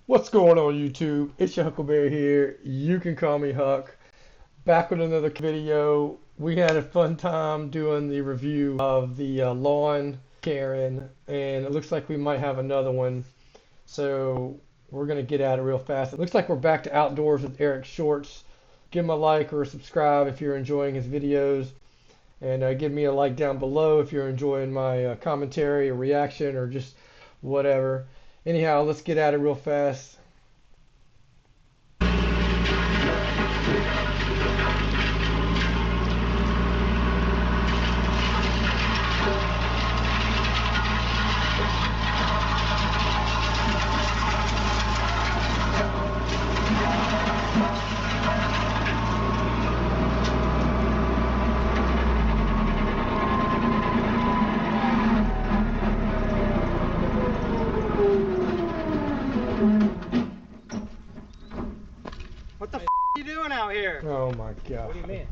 What's going on YouTube? It's your Huckleberry here. You can call me Huck. Back with another video. We had a fun time doing the review of the lawn Karen, and it looks like we might have another one. So we're going to get at it real fast. It looks like we're back to outdoors with Eric Shorts. Give him a like or a subscribe if you're enjoying his videos. And give me a like down below if you're enjoying my commentary or reaction or just whatever. Anyhow, let's get at it real fast. What the f are you doing out here? Oh my God. What do you mean?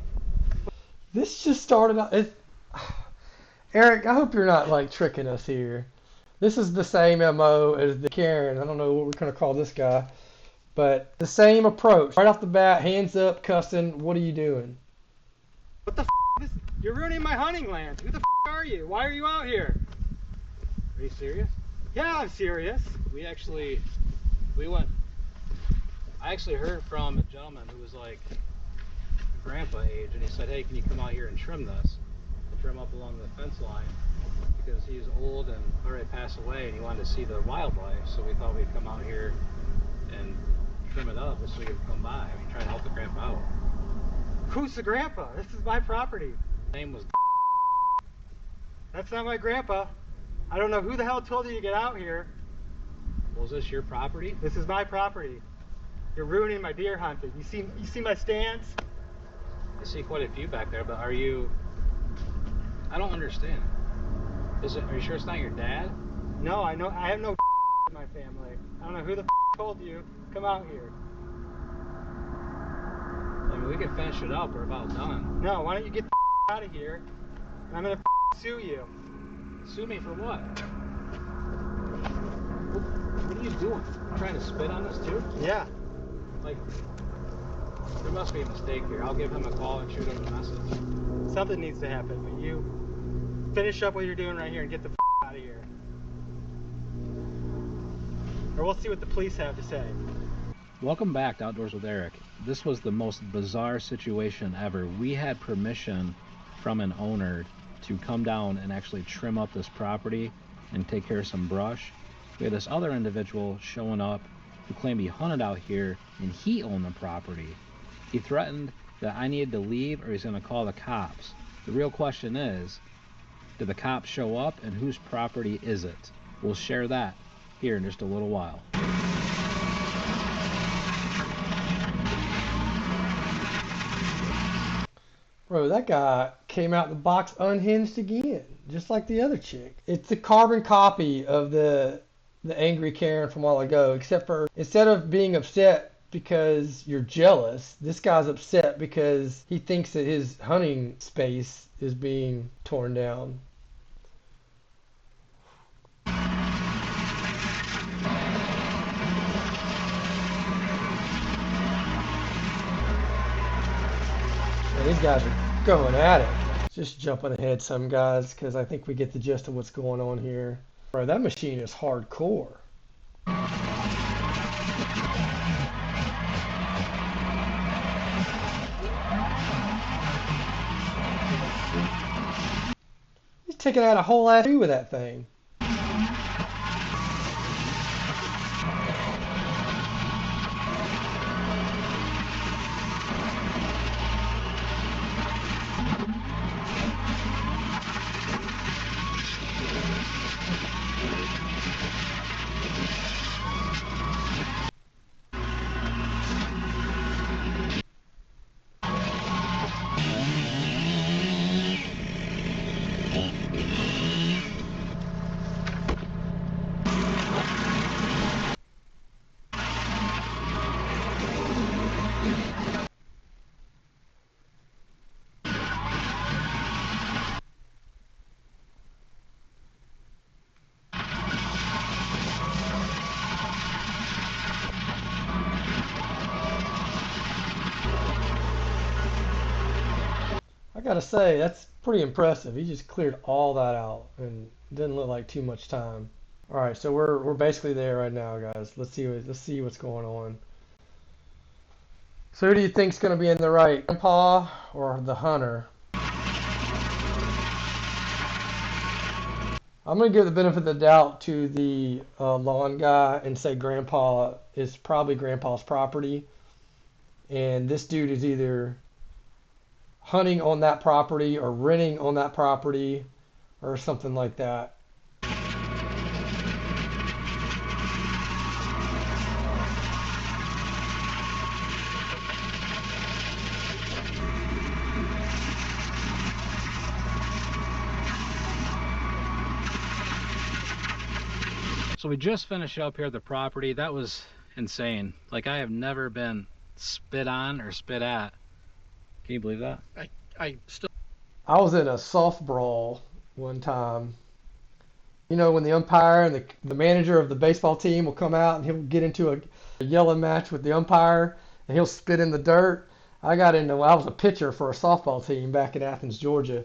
This just started out. Eric, I hope you're not like tricking us here. This is the same MO as the Karen. I don't know what we're going to call this guy, but the same approach. Right off the bat, hands up, cussing. What are you doing? What the f? You're ruining my hunting land. Who the f are you? Why are you out here? Are you serious? Yeah, I'm serious. I actually heard from a gentleman who was like grandpa age, and he said, hey, can you come out here and trim this? And trim up along the fence line, because he's old and already passed away, and he wanted to see the wildlife, so we thought we'd come out here and trim it up so we could come by. I mean, try to help the grandpa out. Who's the grandpa? This is my property. His name was That's not my grandpa. I don't know who the hell told you to get out here. Was this your property? This is my property. You're ruining my deer hunting. You see my stance? I see quite a few back there, but are you... I don't understand. Are you sure it's not your dad? No, I have no in my family. I don't know who the told you. Come out here. I mean, we can finish it up. We're about done. No, why don't you get out of here? I'm gonna sue you. Sue me for what? What are you doing? You trying to spit on this too? Yeah. Like, there must be a mistake here. I'll give him a call and shoot him a message. Something needs to happen, but you finish up what you're doing right here and get the out of here. Or we'll see what the police have to say. Welcome back to Outdoors with Eric. This was the most bizarre situation ever. We had permission from an owner to come down and actually trim up this property and take care of some brush. We had this other individual showing up who claimed he hunted out here and he owned the property. He threatened that I needed to leave or he's going to call the cops. The real question is, did the cops show up and whose property is it? We'll share that here in just a little while. Bro, that guy came out the box unhinged again, just like the other chick. It's a carbon copy of the angry Karen from a while ago, except for instead of being upset because you're jealous, this guy's upset because he thinks that his hunting space is being torn down. And these guys are going at it. Just jumping ahead some guys because I think we get the gist of what's going on here. Bro, that machine is hardcore. He's taking out a whole ass tree with that thing. gotta say, that's pretty impressive. He just cleared all that out and didn't look like too much time. All right, so we're basically there right now, guys. Let's see what's going on. So who do you think's gonna be in the right, Grandpa or the hunter? I'm gonna give the benefit of the doubt to the lawn guy and say Grandpa is probably Grandpa's property, and this dude is either hunting on that property or renting on that property or something like that. So we just finished up here at the property. That was insane. Like, I have never been spit on or spit at. Can you believe that? I was in a Softbrawl one time. You know, when the umpire and the manager of the baseball team will come out and he'll get into a yelling match with the umpire and he'll spit in the dirt. I was a pitcher for a softball team back in Athens, Georgia,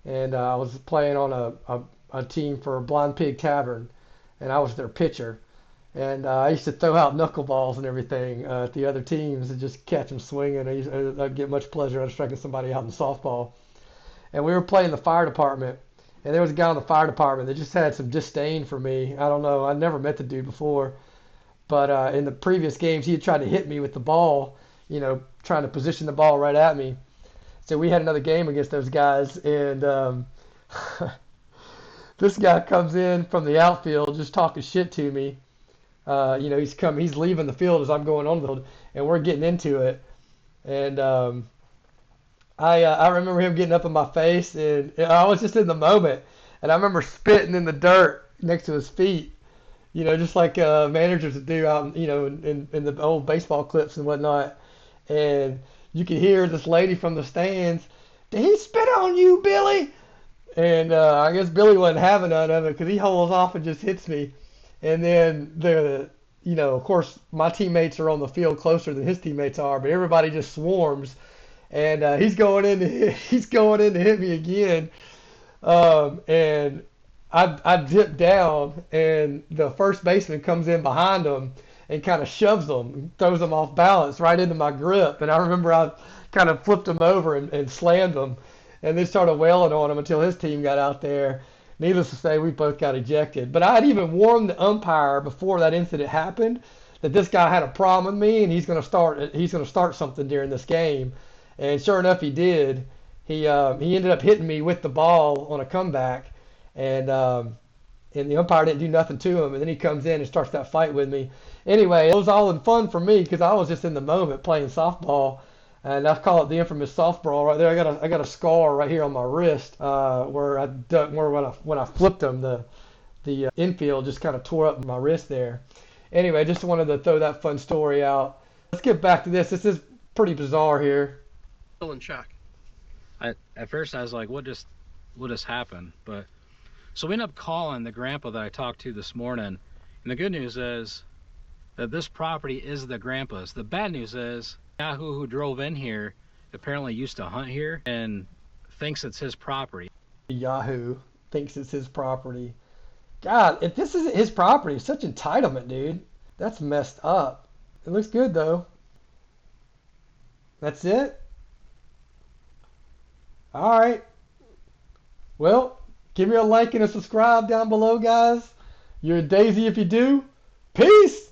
and I was playing on a team for Blind Pig Tavern, and I was their pitcher. And I used to throw out knuckleballs and everything at the other teams and just catch them swinging. I'd get much pleasure out of striking somebody out in softball. And we were playing the fire department, and there was a guy in the fire department that just had some disdain for me. I don't know. I never met the dude before. But in the previous games, he had tried to hit me with the ball, you know, trying to position the ball right at me. So we had another game against those guys, and this guy comes in from the outfield just talking shit to me. You know, he's leaving the field as I'm going on the field, and we're getting into it. And I remember him getting up in my face, and I was just in the moment. And I remember spitting in the dirt next to his feet, you know, just like managers would do out, you know, in the old baseball clips and whatnot. And you could hear this lady from the stands, "Did he spit on you, Billy?" And I guess Billy wasn't having none of it because he holds off and just hits me. And then you know, of course, my teammates are on the field closer than his teammates are, but everybody just swarms. And he's going in to hit me again. And I dip down, and the first baseman comes in behind him and kind of shoves him, throws him off balance right into my grip. And I remember I kind of flipped him over and slammed him, and then started wailing on him until his team got out there. Needless to say, we both got ejected. But I had even warned the umpire before that incident happened that this guy had a problem with me, and he's going to start something during this game. And sure enough, he did. He ended up hitting me with the ball on a comeback, and the umpire didn't do nothing to him. And then he comes in and starts that fight with me. Anyway, it was all in fun for me because I was just in the moment playing softball. And I call it the infamous Softbrawl right there. I got a scar right here on my wrist where when I flipped him, the infield just kind of tore up my wrist there. Anyway, just wanted to throw that fun story out. Let's get back to this. This is pretty bizarre here. Still in shock. At first I was like, what just happened? But so we ended up calling the grandpa that I talked to this morning, and the good news is that this property is the grandpa's. The bad news is Yahoo, who drove in here, apparently used to hunt here and thinks it's his property. Yahoo thinks it's his property. God, if this isn't his property, such entitlement, dude. That's messed up. It looks good though. That's it? Alright. Well, give me a like and a subscribe down below, guys. You're a daisy if you do. Peace!